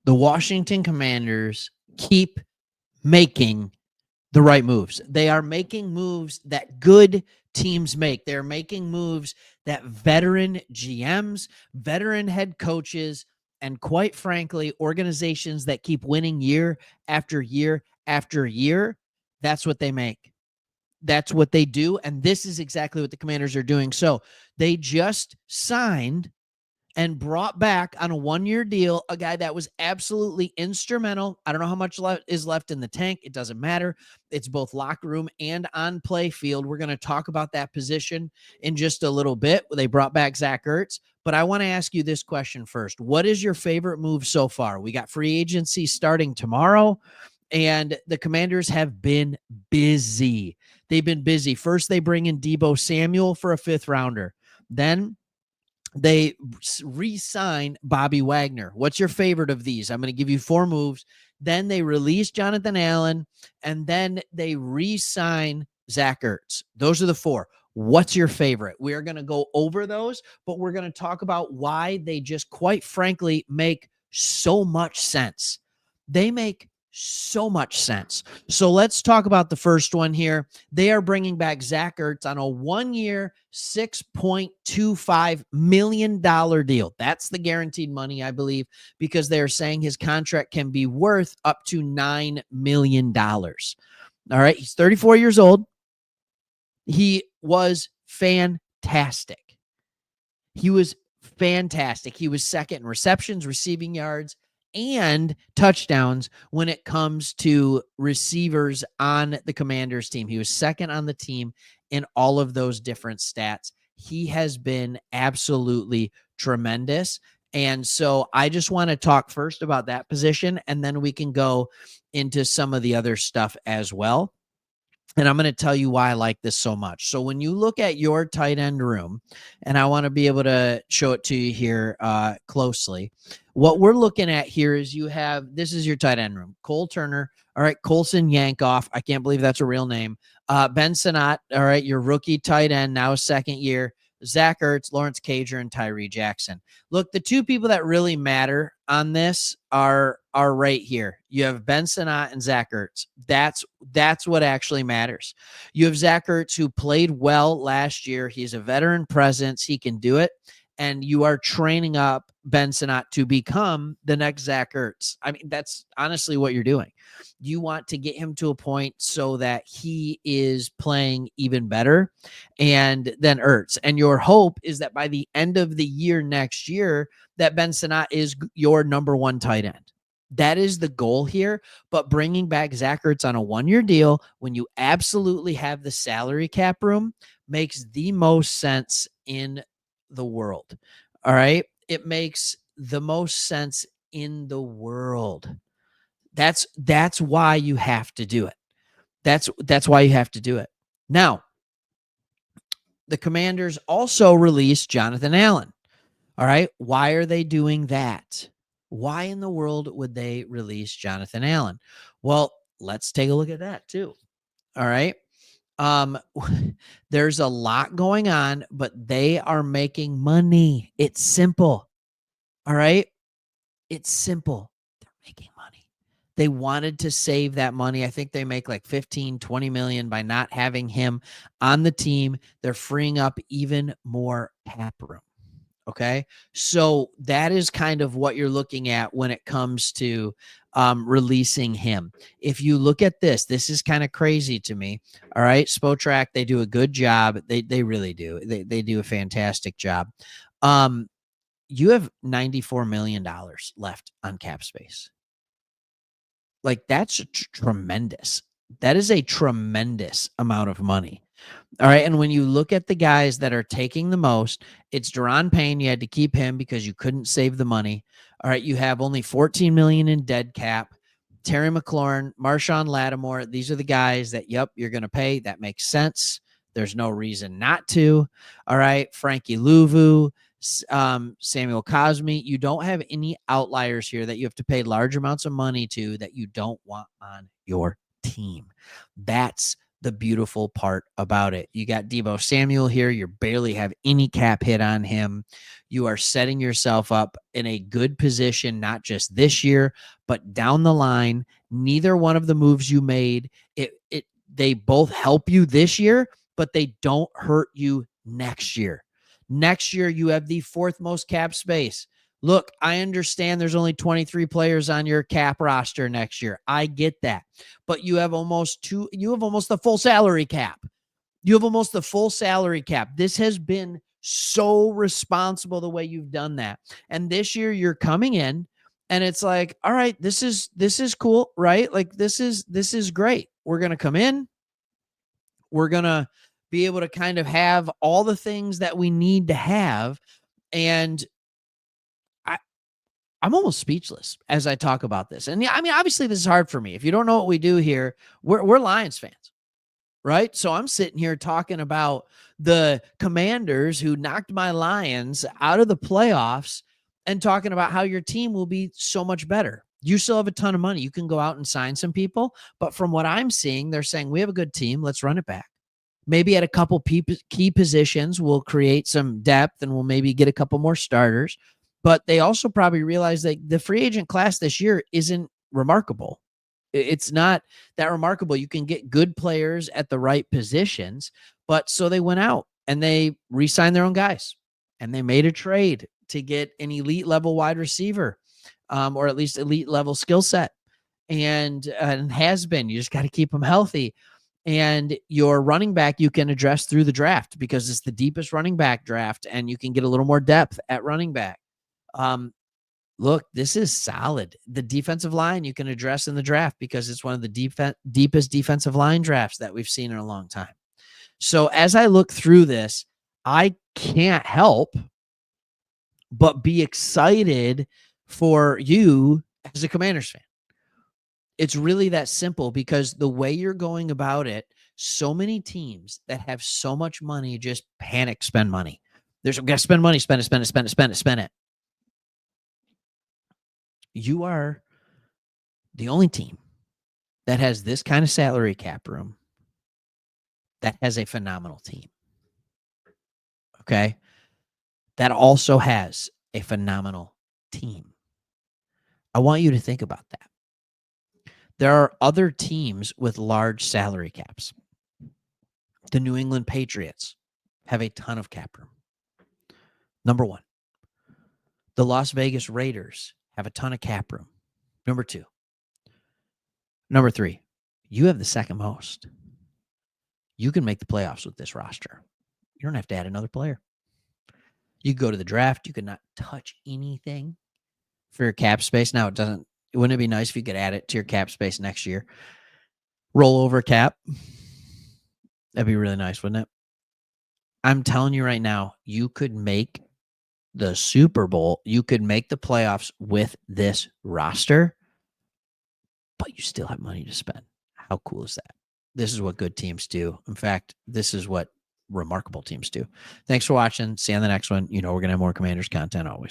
The Washington Commanders keep making the right moves. They are making moves that good teams make. They're making moves that veteran GMs, veteran head coaches, and quite frankly, organizations that keep winning year after year after year, that's what they make. That's what they do. And this is exactly what the Commanders are doing. So they just signed and brought back on a 1-year deal a guy that was absolutely instrumental. I don't know how much is left in the tank. It doesn't matter. It's both locker room and on play field. We're going to talk about that position in just a little bit. They brought back Zach Ertz, but I want to ask you this question first. What is your favorite move so far? We got free agency starting tomorrow, and the Commanders have been busy. They've been busy. First, they bring in Deebo Samuel for a 5th rounder. Then they re-sign Bobby Wagner. What's your favorite of these? I'm going to give you 4 moves. Then they release Jonathan Allen, and then they re-sign Zach Ertz. Those are the 4. What's your favorite? We are going to go over those, but we're going to talk about why they just, quite frankly, make so much sense. They make so much sense. So let's talk about the first one here. They are bringing back Zach Ertz on a 1-year, $6.25 million deal. That's the guaranteed money, I believe, because they're saying his contract can be worth up to $9 million. All right. He's 34 years old. He was fantastic. He was fantastic. He was second in receptions, receiving yards, and touchdowns when it comes to receivers on the Commanders team. He was second on the team in all of those different stats. He has been absolutely tremendous. And so I just want to talk first about that position, and then we can go into some of the other stuff as well. And I'm going to tell you why I like this so much. So when you look at your tight end room, and I want to be able to show it to you here closely, what we're looking at here is you have, this is your tight end room. Cole Turner, all right, Colson Yankoff, I can't believe that's a real name. Ben Sinnott, all right, your rookie tight end, now 2nd year. Zach Ertz, Lawrence Cager, and Tyree Jackson. Look, the 2 people that really matter on this are right here. You have Ben Sinnott and Zach Ertz. That's what actually matters. You have Zach Ertz, who played well last year. He's a veteran presence. He can do it. And you are training up Ben Sinnott to become the next Zach Ertz. I mean, that's honestly what you're doing. You want to get him to a point so that he is playing even better and then Ertz. And your hope is that by the end of the year next year, that Ben Sinnott is your number 1 tight end. That is the goal here. But bringing back Zach Ertz on a 1-year deal when you absolutely have the salary cap room makes the most sense in the world. All right. It makes the most sense in the world. That's why you have to do it. That's why you have to do it. Now, the Commanders also released Jonathan Allen. All right. Why are they doing that? Why in the world would they release Jonathan Allen? Well, let's take a look at that too. All right. There's a lot going on, but they are making money. It's simple. All right. It's simple. They're making money. They wanted to save that money. I think they make like 15, 20 million by not having him on the team. They're freeing up even more cap room. Okay. So that is kind of what you're looking at when it comes to releasing him. If you look at this is kind of crazy to me. All right. Spotrac, they do a good job. They really do. They do a fantastic job. You have $94 million left on cap space. Like that's tremendous. That is a tremendous amount of money. All right. And when you look at the guys that are taking the most, it's Daron Payne. You had to keep him because you couldn't save the money. All right. You have only 14 million in dead cap. Terry McLaurin, Marshawn Lattimore. These are the guys that, yep, you're going to pay. That makes sense. There's no reason not to. All right. Frankie Louvu, Samuel Cosme. You don't have any outliers here that you have to pay large amounts of money to that you don't want on your team. That's the beautiful part about it. You got Deebo Samuel here. You barely have any cap hit on him. You are setting yourself up in a good position, not just this year, but down the line. Neither one of the moves you made, they both help you this year, but they don't hurt you next year. Next year, you have the fourth most cap space. Look, I understand there's only 23 players on your cap roster next year. I get that. But you have almost the full salary cap. You have almost the full salary cap. This has been so responsible the way you've done that. And this year you're coming in and it's like, all right, this is cool, right? Like this is great. We're going to come in. We're going to be able to kind of have all the things that we need to have. And I'm almost speechless as I talk about this. And yeah, I mean, obviously this is hard for me. If you don't know what we do here, we're Lions fans, right? So I'm sitting here talking about the Commanders who knocked my Lions out of the playoffs and talking about how your team will be so much better. You still have a ton of money. You can go out and sign some people. But from what I'm seeing, they're saying, we have a good team. Let's run it back. Maybe at a couple key positions, we'll create some depth and we'll maybe get a couple more starters. But they also probably realize that the free agent class this year isn't remarkable. It's not that remarkable. You can get good players at the right positions, but so they went out and they re-signed their own guys and they made a trade to get an elite level wide receiver, or at least elite level skill set, and has been. You just got to keep them healthy. And your running back you can address through the draft because it's the deepest running back draft, and you can get a little more depth at running back. Look, this is solid. The defensive line you can address in the draft because it's one of the deepest defensive line drafts that we've seen in a long time. So as I look through this, I can't help but be excited for you as a Commanders fan. It's really that simple because the way you're going about it, so many teams that have so much money just panic spend money. There's got to spend money, spend it. You are the only team that has this kind of salary cap room that has a phenomenal team. Okay? That also has a phenomenal team. I want you to think about that. There are other teams with large salary caps. The New England Patriots have a ton of cap room. Number one. The Las Vegas Raiders have a ton of cap room. Number two. Number three, you have the second most. You can make the playoffs with this roster. You don't have to add another player. You go to the draft. You could not touch anything for your cap space. Now, wouldn't it be nice if you could add it to your cap space next year? Roll over cap. That'd be really nice, wouldn't it? I'm telling you right now, you could make the Super Bowl, you could make the playoffs with this roster, but you still have money to spend. How cool is that? This is what good teams do. In fact, this is what remarkable teams do. Thanks for watching. See you on the next one. We're going to have more Commanders content always.